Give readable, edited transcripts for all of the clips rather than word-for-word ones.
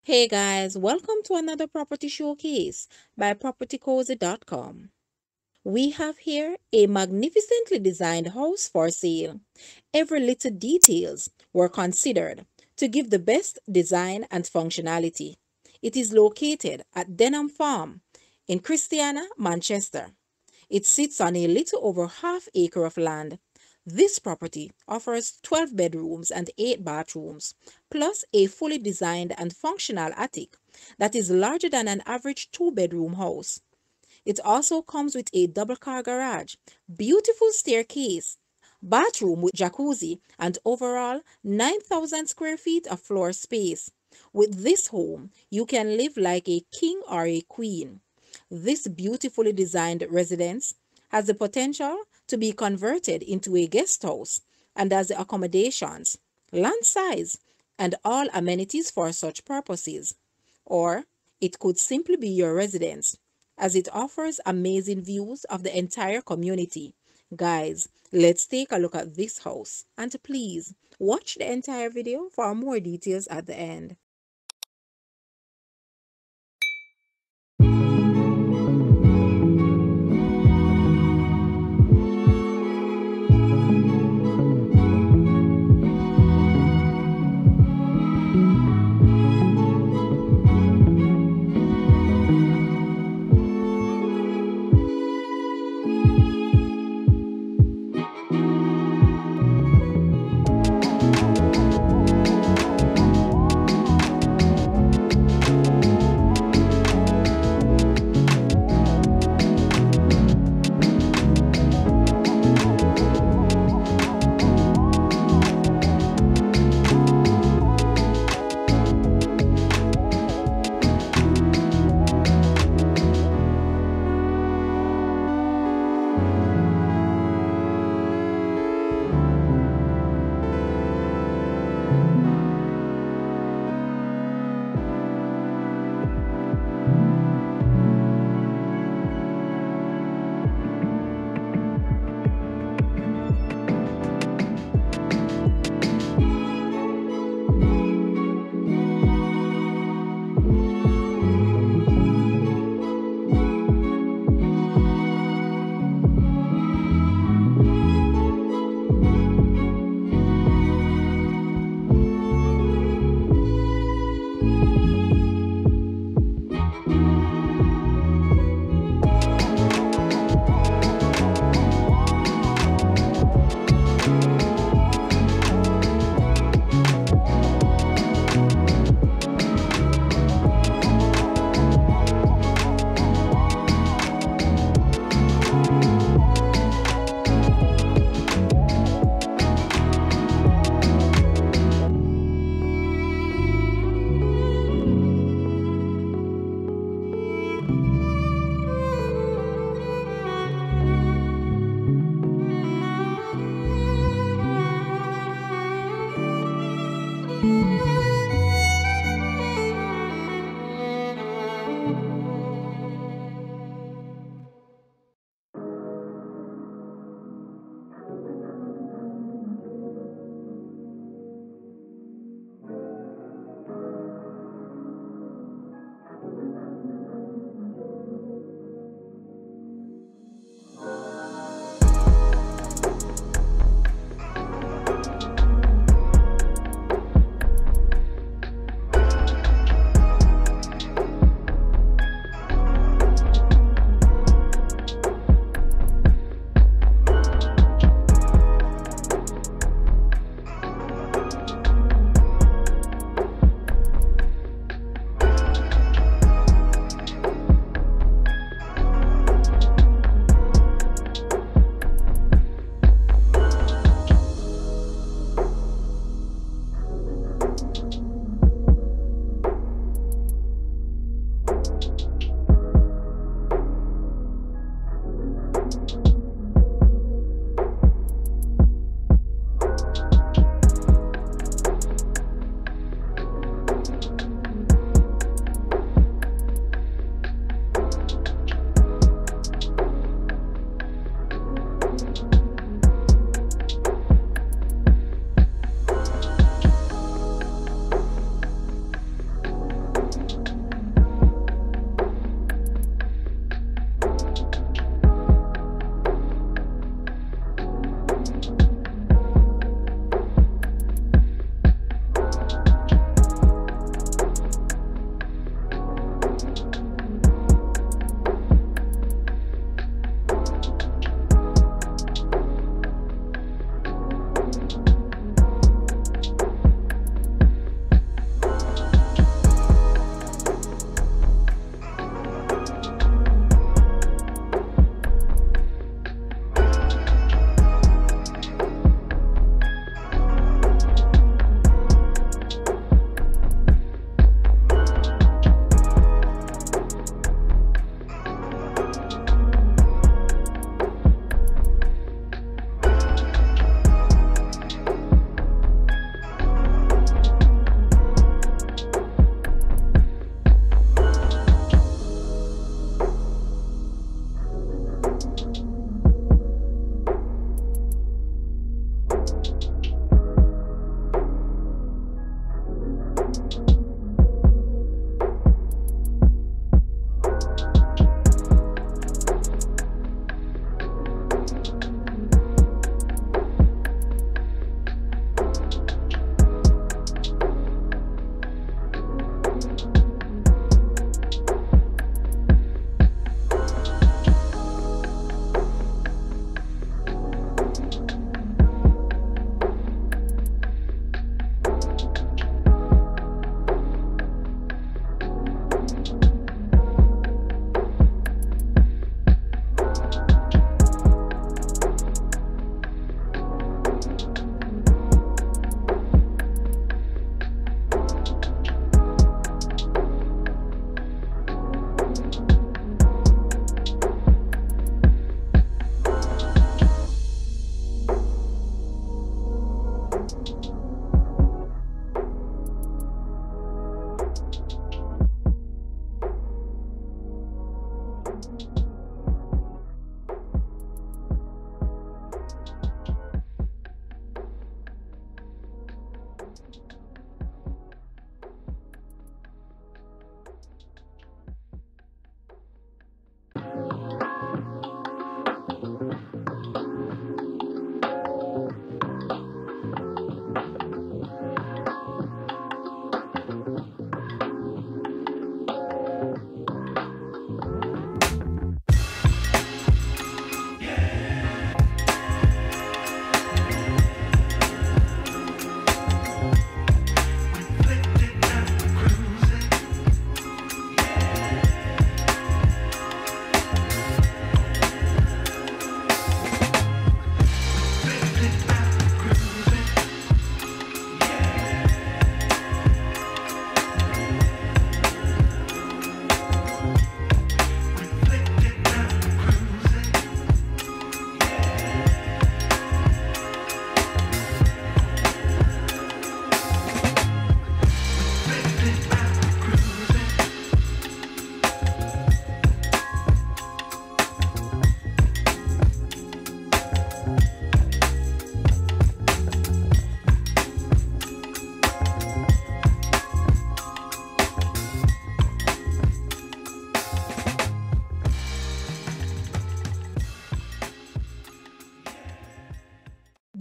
Hey guys, welcome to another property showcase by propertycozy.com. We have here a magnificently designed house for sale. Every little details were considered to give the best design and functionality. It is located at Denham Farm in Christiana, Manchester. It sits on a little over half acre of land. This property offers 12 bedrooms and 8 bathrooms, plus a fully designed and functional attic that is larger than an average 2-bedroom house. It also comes with a double-car garage, beautiful staircase, bathroom with jacuzzi, and overall 9,000 square feet of floor space. With this home, you can live like a king or a queen. This beautifully designed residence has the potential to be converted into a guest house and has the accommodations, land size, and all amenities for such purposes. Or it could simply be your residence, as it offers amazing views of the entire community. Guys, let's take a look at this house, and please watch the entire video for more details at the end.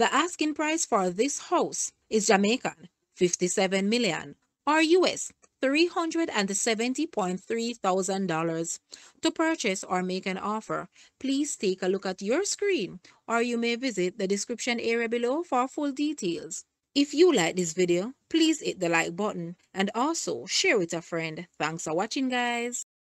The asking price for this house is Jamaican 57 million or US $370.3 thousand. To purchase or make an offer, please take a look at your screen or you may visit the description area below for full details. If you like this video, please hit the like button and also share with a friend. Thanks for watching, guys.